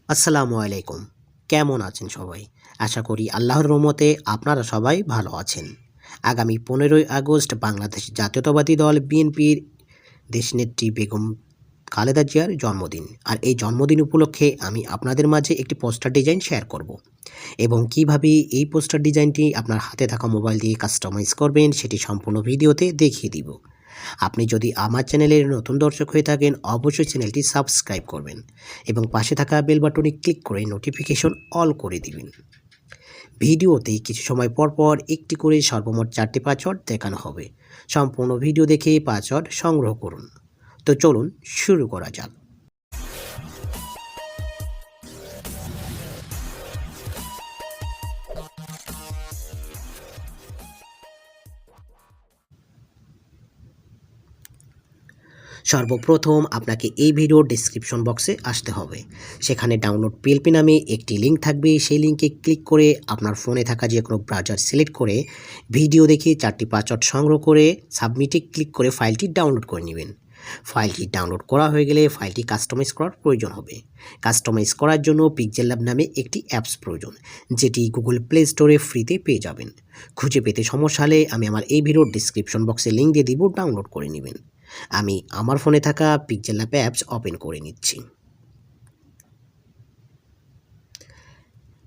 আসসালামু আলাইকুম। কেমন আছেন সবাই? আশা করি আল্লাহর রহমতে আপনারা সবাই ভালো আছেন। আগামী 15ই আগস্ট বাংলাদেশ জাতীয়তাবাদী দল বিএনপির দেশনেত্রী বেগম খালেদা জিয়ার জন্মদিন। আর এই জন্মদিন উপলক্ষে আমি আপনাদের মাঝে একটি পোস্টার ডিজাইন শেয়ার করব। এবং কিভাবে এই পোস্টার ডিজাইনটি আপনার হাতে থাকা মোবাইল দিয়ে কাস্টমাইজ করবেন সেটি সম্পূর্ণ ভিডিওতে দেখিয়ে দিব। আপনি যদি আমার চ্যানেলের নতুন দর্শক হয়ে থাকেন অবশ্যই চ্যানেলটি সাবস্ক্রাইব করবেন এবং পাশে থাকা বেল বাটনে ক্লিক করে নোটিফিকেশন অল করে দিবেন। ভিডিওতে কিছু সময় পর পর একটি করে সর্বমোট 4টি পাসওয়ার্ড দেখানো হবে। সম্পূর্ণ ভিডিও দেখে পাসওয়ার্ড সংগ্রহ করুন। তো চলুন শুরু করা যাক। সর্বপ্রথম আপনাকে এই ভিডিওর ডেসক্রিপশন বক্সে আসতে হবে। সেখানে ডাউনলোড পিএলপি নামে একটি লিঙ্ক থাকবে। সেই লিঙ্কে ক্লিক করে আপনার ফোনে থাকা যে কোনো ব্রাউজার সিলেক্ট করে ভিডিও দেখে 4টি পাসওয়ার্ড সংগ্রহ করে সাবমিটে ক্লিক করে ফাইলটি ডাউনলোড করে নেবেন। ফাইলটি ডাউনলোড করা হয়ে গেলে ফাইলটি কাস্টমাইজ করার প্রয়োজন হবে। কাস্টমাইজ করার জন্য পিক্সেল ল্যাব নামে একটি অ্যাপস প্রয়োজন, যেটি গুগল প্লে স্টোরে ফ্রিতে পেয়ে যাবেন। খুঁজে পেতে সমস্যা হলে আমি আমার এই ভিডিওর ডেসক্রিপশন বক্সে লিঙ্ক দিয়ে দিব, ডাউনলোড করে নেবেন। আমি আমার ফোনে থাকা পিক্সেল ল্যাব অ্যাপস ওপেন করে নিচ্ছি।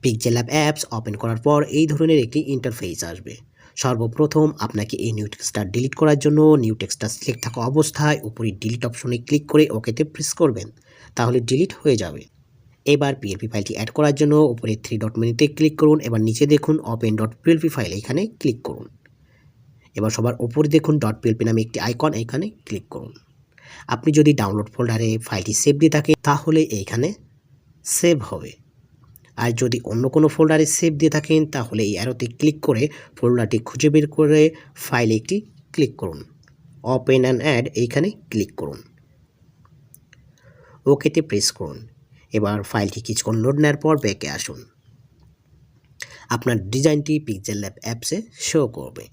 পিক্সেল ল্যাব অ্যাপস ওপেন করার পর এই ধরনের একটি ইন্টারফেস আসবে। সর্বপ্রথম আপনাকে এই নিউ টেক্সটটা ডিলিট করার জন্য নিউ টেক্সটটা সিলেক্ট থাকা অবস্থায় উপরে ডিলিট অপশনে ক্লিক করে ওকেতে প্রেস করবেন, তাহলে ডিলিট হয়ে যাবে। এবার পিএলপি ফাইলটি অ্যাড করার জন্য উপরে 3 ডট মেনুতে ক্লিক করুন। এবার নিচে দেখুন ওপেন ডট পিএলপি ফাইল, এখানে ক্লিক করুন। এবার সবার উপরে দেখুন ডট পিএলপি নামে একটি আইকন, এখানে ক্লিক করুন। আপনি যদি ডাউনলোড ফোল্ডারে ফাইলটি সেভ দিয়ে থাকেন তাহলে এইখানে সেভ হবে। আর যদি অন্য কোনো ফোল্ডারে সেভ দিয়ে থাকেন তাহলে এই অ্যারোতে ক্লিক করে ফোল্ডারটি খুঁজে বের করে ফাইলে একটি ক্লিক করুন। ওপেন অ্যান্ড অ্যাড, এইখানে ক্লিক করুন। ওকেতে প্রেস করুন। এবার ফাইলটি কিছুক্ষণ লোড নেওয়ার পর ব্যাকে আসুন। আপনার ডিজাইনটি পিক্সেল ল্যাব অ্যাপসে শো করবে।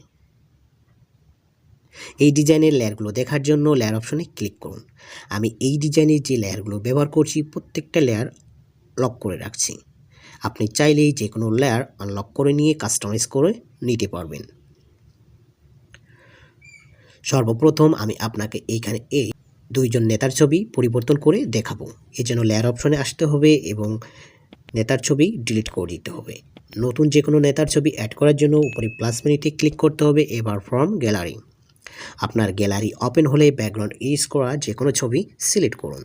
এই ডিজাইনের লেয়ারগুলো দেখার জন্য লেয়ার অপশনে ক্লিক করুন। আমি এই ডিজাইনের যে লেয়ারগুলো ব্যবহার করছি প্রত্যেকটা লেয়ার লক করে রাখছি। আপনি চাইলেই যে কোনো লেয়ার আনলক করে নিয়ে কাস্টমাইজ করে নিতে পারবেন। সর্বপ্রথম আমি আপনাকে এইখানে এই দুইজন নেতার ছবি পরিবর্তন করে দেখাবো। এর জন্য লেয়ার অপশনে আসতে হবে এবং নেতার ছবি ডিলিট করে দিতে হবে। নতুন যে কোনো নেতার ছবি অ্যাড করার জন্য উপরে প্লাস মেনুতে ক্লিক করতে হবে। এবার ফ্রম গ্যালারি, আপনার গ্যালারি ওপেন হলে ব্যাকগ্রাউন্ড ইরেজ করা যে কোনো ছবি সিলেক্ট করুন।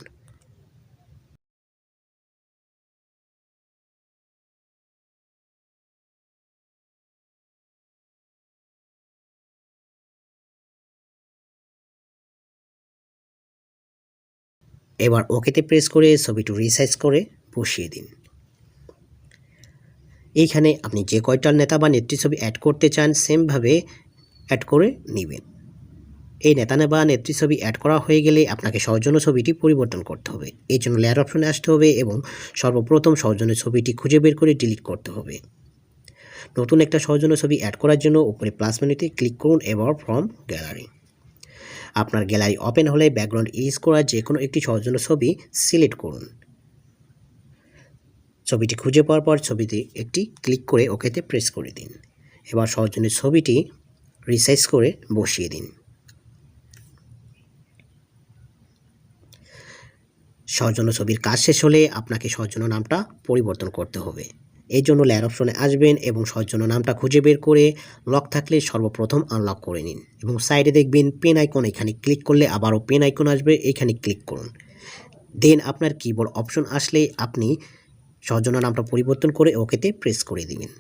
এবার ওকেতে প্রেস করে ছবিটি রিসাইজ করে বসিয়ে দিন। এইখানে আপনি যে কয়টা নেতা বা নেত্রী ছবি অ্যাড করতে চান সেমভাবে অ্যাড করে নেবেন। এই নেতা বা নেত্রী ছবি অ্যাড করা হয়ে গেলে আপনাকে সৌজন্য ছবিটি পরিবর্তন করতে হবে। এই জন্য লেয়ার অপশনে আসতে হবে এবং সর্বপ্রথম সৌজন্য ছবিটি খুঁজে বের করে ডিলিট করতে হবে। নতুন একটা সৌজন্য ছবি অ্যাড করার জন্য উপরে প্লাস মেনুতে ক্লিক করুন। এবার ফ্রম গ্যালারি, আপনার গ্যালারি ওপেন হলে ব্যাকগ্রাউন্ড ইরেজ করা যে কোনো একটি সৌজন্য ছবি সিলেক্ট করুন। ছবিটি খুঁজে পাওয়ার পর ছবিতে একটি ক্লিক করে ওকেতে প্রেস করে দিন। এবার সৌজন্য ছবিটি রিসাইজ করে বসিয়ে দিন। সৌজন্য ছবির কাজ শেষ হলে আপনাকে সৌজন্য নামটা পরিবর্তন করতে হবে। এই জন্য লেয়ার অপশনে আসবেন এবং সৌজন্য নামটা খুঁজে বের করে লক থাকলে সর্বপ্রথম আনলক করে নিন এবং সাইডে দেখবেন পেন আইকন, এখানে ক্লিক করলে আবারও পেন আইকন আসবে, এখানে ক্লিক করুন। দেন আপনার কিবোর্ড অপশন আসলে আপনি সৌজন্য নামটা পরিবর্তন করে ওকেতে প্রেস করে দিবেন।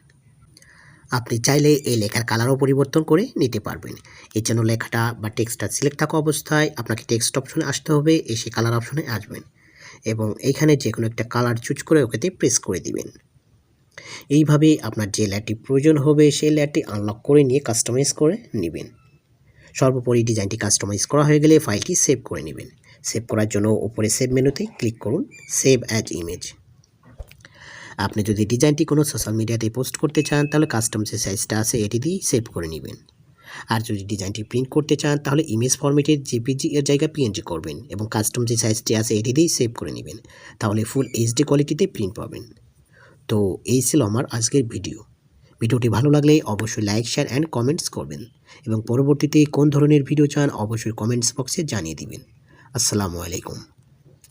আপনি চাইলে এই লেখার কালারও পরিবর্তন করে নিতে পারবেন। এর জন্য লেখাটা বা টেক্সটটা সিলেক্ট থাকা অবস্থায় আপনাকে টেক্সট অপশনে আসতে হবে, এসে কালার অপশনে আসবেন এবং এইখানে যে কোনো একটা কালার চুজ করে ওকেতে প্রেস করে দিবেন। এইভাবে আপনার যে লেয়ারটি প্রয়োজন হবে সেই লেয়ারটি আনলক করে নিয়ে কাস্টমাইজ করে নেবেন। সর্বোপরি ডিজাইনটি কাস্টমাইজ করা হয়ে গেলে ফাইলটি সেভ করে নেবেন। সেভ করার জন্য উপরে সেভ মেনুতে ক্লিক করুন, সেভ অ্যাজ ইমেজ। আপনি যদি ডিজাইনটি কোনো সোশ্যাল মিডিয়াতে পোস্ট করতে চান তাহলে কাস্টম যে সাইজটা আছে এটি দিয়ে সেভ করে নেবেন। আর যদি ডিজাইনটি প্রিন্ট করতে চান তাহলে ইমেজ ফরম্যাটের জেপিজি এর জায়গায় পিএনজি করবেন এবং কাস্টম যে সাইজটি আছে এটি দিয়েই সেভ করে নেবেন, তাহলে ফুল এইচডি কোয়ালিটিতে প্রিন্ট পাবেন। তো এই ছিল আমার আজকের ভিডিওটি ভালো লাগলে অবশ্যই লাইক, শেয়ার অ্যান্ড কমেন্টস করবেন এবং পরবর্তীতে কোন ধরনের ভিডিও চান অবশ্যই কমেন্টস বক্সে জানিয়ে দিবেন। আসসালামু আলাইকুম।